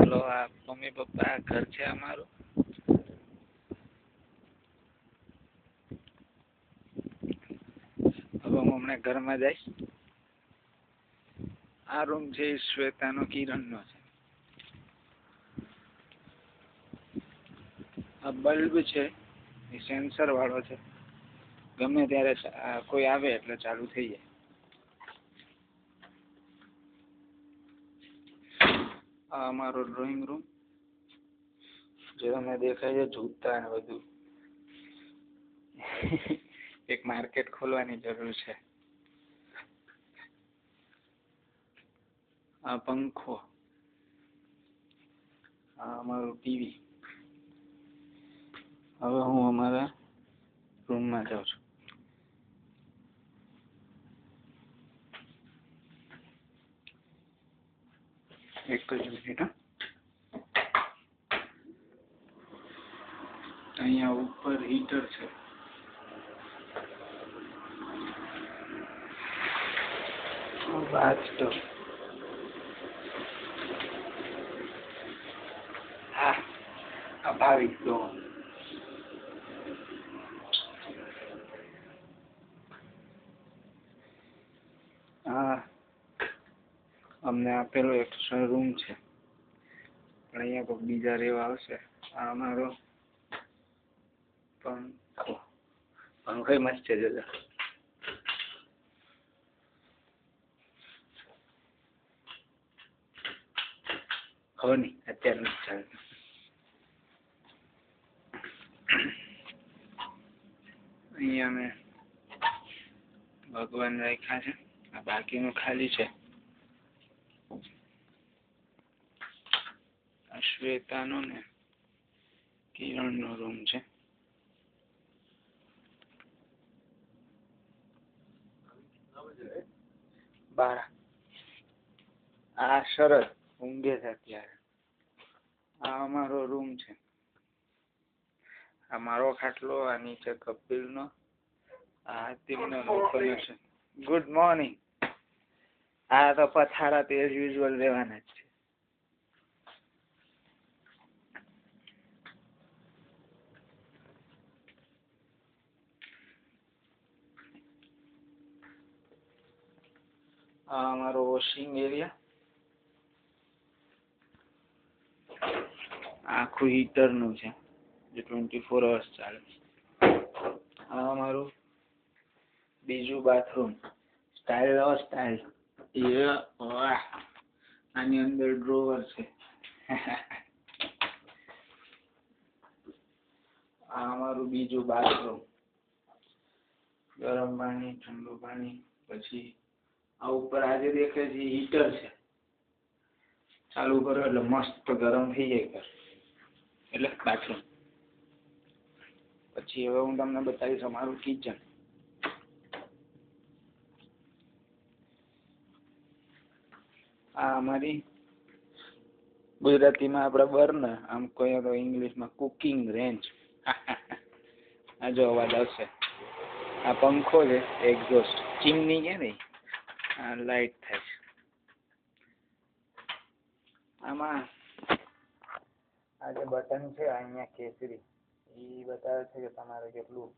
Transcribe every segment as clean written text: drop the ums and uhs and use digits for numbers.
ચાલો આ mummy papa ઘર છે અમારું. હવે હું હમણાં ઘરમાં જઈશ. આ રૂમ છે શ્વેતાનો કિરણનો છે. આ બલ્બ છે એ સેન્સર વાળો છે, ગમે ત્યારે કોઈ આવે એટલે ચાલુ થઈ જાય. આ અમારો ડ્રોઈંગ રૂમ, જે તમને દેખાય છે જૂતા ને બધું. એક માર્કેટ ખોલવાની જરૂર છે. આ પંખો, આ અમારું ટીવી. હવે હું અમારા રૂમમાં જાઉં છું. એક જ મિનિટ. અહીંયા ઉપર હીટર છે. બાથટબ. હા, આ ભાવિક દો. હા, અમને આપેલો એક્સ્ટ્રા રૂમ છે, પણ અહીંયા કોઈ બીજા રહેવા આવશે. આ અમારો પંખો. પંખો મસ્ત છે જરા. ખબર નહીં અત્યારે નથી ચાલતું. અહીંયા મેં ભગવાન રાખ્યા છે. આ બાકીનું ખાલી છે. આ શ્વેતાનો ને કિરણનો રૂમ છે. બાર આ શરદ ઊંઘે છે અત્યારે. આ અમારો રૂમ છે. આ મારો ખાટલો, આ નીચે કપિલનો, આ હાતિમનો લોકોનો છે. Good morning. આ તો પથારા તો એઝ યુઝ્યુઅલ રહેવાના જ છે. આ અમારો વોશિંગ એરિયા. આખું હીટરનું છે જે 24 અવર્સ ચાલે. આ અમારું બીજું બાથરૂમ. સ્ટાઇલ આની અંદર ડ્રોવર છે. આ અમારું બીજું બાથરૂમ. ગરમ પાણી, ઠંડુ પાણી. પછી આ ઉપર આજે દેખાય છે હીટર છે. ચાલુ કરો એટલે મસ્ત ગરમ થઈ જાય ઘર. એટલે બાથરૂમ. પછી હવે હું તમને બતાવીશ અમારું કિચન. આ અમારી ગુજરાતીમાં આપણે બર્નર, આમ કહીએ તો ઇંગ્લિશમાં કુકિંગ રેન્જ. આ જો અવાજ આવશે. આ પંખો છે, એક્ઝોસ્ટ ચીમની છે ને, આ લાઈટ થાય છે. આમાં આ જે બટન છે અહીંયા કેસરી, એ બતાવે છે કે તમારે કેટલું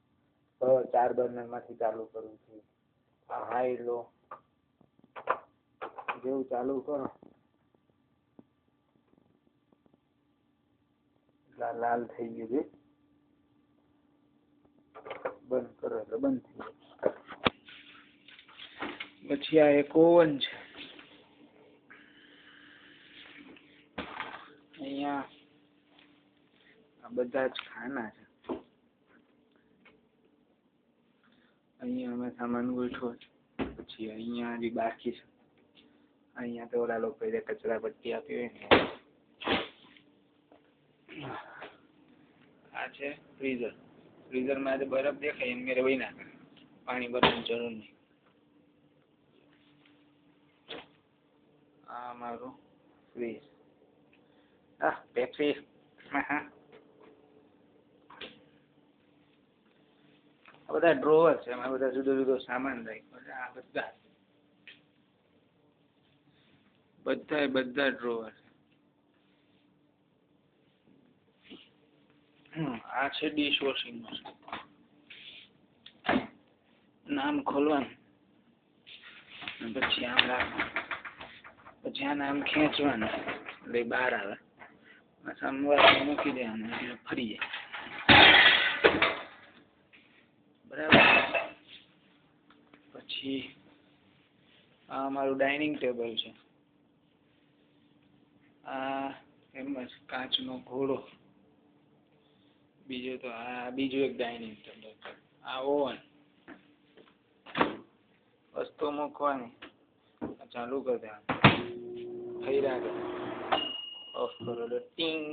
4 બર્નર માંથી ચાલુ કરવું છે. આ હાઈ લો જેવું ચાલુ કરો લાલ થઈ ગયું છે. બંધ કરો એટલે બંધ થઈ ગયું. પછી આ એક ઓવન છે. અહીંયા આ બધા જ ખાના છે. અહીંયા અમે સામાન ગોઠવો છે. પછી અહીંયા હજી બાકી છે. અહીંયા તો ઓલા લોકો કચરા પટ્ટી આપી હોય ને. આ છે ફ્રીઝર. ફ્રીઝરમાં આજે બરફ દેખાય એમ મેરે વહી ના કરે. પાણી ભરવાની જરૂર નહીં. આ અમારું ફ્રીજ. પેપ્સી. આ બધા ડ્રોવર છે. એમાં બધા જુદો જુદો સામાન રાખ્યો છે. આ બધા ડ્રોવર છે. આ છે ડિશ વોશિંગ મશીન. નામ ખોલવાનું, પછી આમ રાખવાનું, પછી આને આમ ખેંચવાનું એટલે બહાર આવે. સંવાદ મૂકી દેવાનું એટલે ફરી જાય. બરાબર. પછી આ અમારું ડાઇનિંગ ટેબલ છે. આ એમ જ કાચનો ઘોડો. બીજું તો આ બીજું એક ડાઇનિંગ ટેબલ. આ ઓવન, વસ્તુ મૂકવાની, ચાલુ કરી દેવાનું, થઈ રાખે, ઓફ કરો એટલે ટીંગ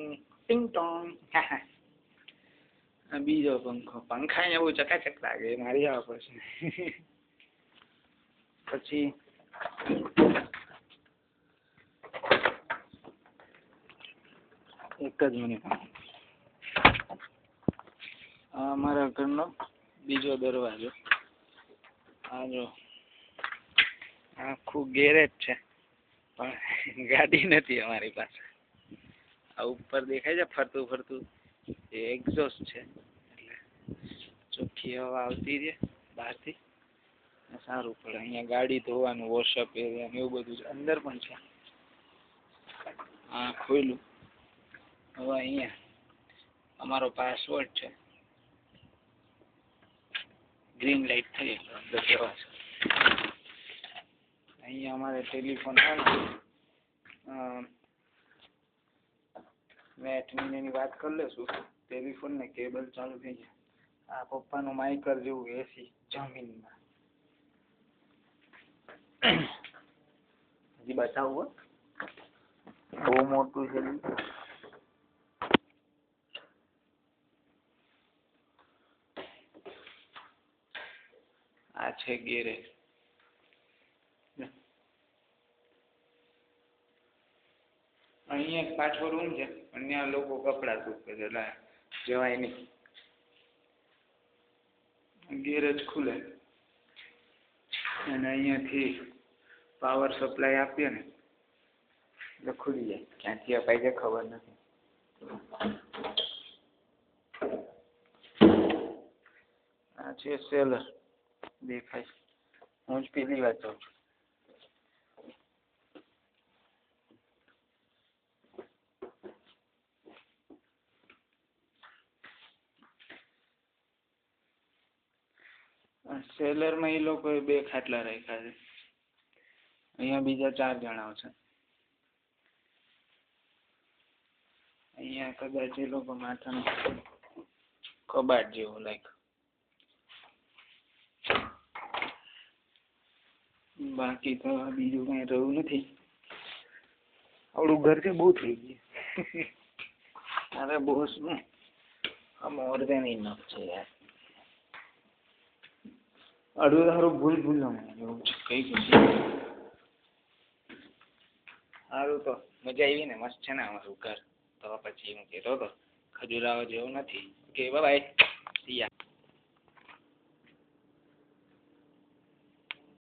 ટીંગ ટોંગ. આ બીજો પંખો. પંખા એવું ચકાચક લાગે, મારી આવવા પડશે. પછી એક જ મિનિટ. આ અમારા ઘરનો બીજો દરવાજો. આ જો આખું ગેરેજ છે, પણ ગાડી નથી અમારી પાસે. આ ઉપર દેખાય છે ફરતું ફરતું, એ એક્ઝોસ્ટ છે, એટલે ચોખ્ખી હવા આવતી રહે બહારથી, સારું પડે. અહીંયા ગાડી ધોવાનું, વોશઅપ એરિયા ને એવું બધું છે. અંદર પણ છે. હા ખોલ્યું. હવે અહીંયા અમારો પાસવર્ડ છે. ગ્રીન લાઈટ થઈ એટલે અંદર જવાશે. અહીંયા અમારે ટેલિફોન આવે. મેં 8 મહિનાની વાત કરી લેશું. ટેલિફોન ને કેબલ ચાલુ થઈ જાય. આ પપ્પાનું માઇકર જેવું એસી જમીનમાં. હજી બતાવું બહુ મોટું છે. આ છે ગેરેજ. અહીંયા એક પાછો રૂમ છે, પણ ત્યાં લોકો કપડા સૂકવે છે, એટલે જવાય નહીં. ગેરેજ ખુલે અને અહીંયાથી પાવર સપ્લાય આપીએ ને એટલે ખુલી જાય. ક્યાંથી અપાય છે ખબર નથી. આ છે સેલર, દેખાય. હું જ પેલી વાત જાઉં છું. સેલરમાં એ લોકોએ 2 ખાટલા રાખ્યા છે. અહીંયા બીજા 4 જણાઓ છે. અહીંયા કદાચ એ લોકો માથાનું કબાટ જેવું લાઈક. બાકી તો બીજું કઈ રહ્યું નથી. આવડું ઘર છે, બહુ થઈ ગયું. અરે બોસ નું મોર દેન ઇનફ છે યાર. અડું તારું ભૂલ એવું છે કઈ ખુશી. સારું તો મજા આવી ને, મસ્ત છે ને અમારું ઘર. તો પછી હું કહેતો હતો ખજુરાહો જેવું નથી. Okay bye bye.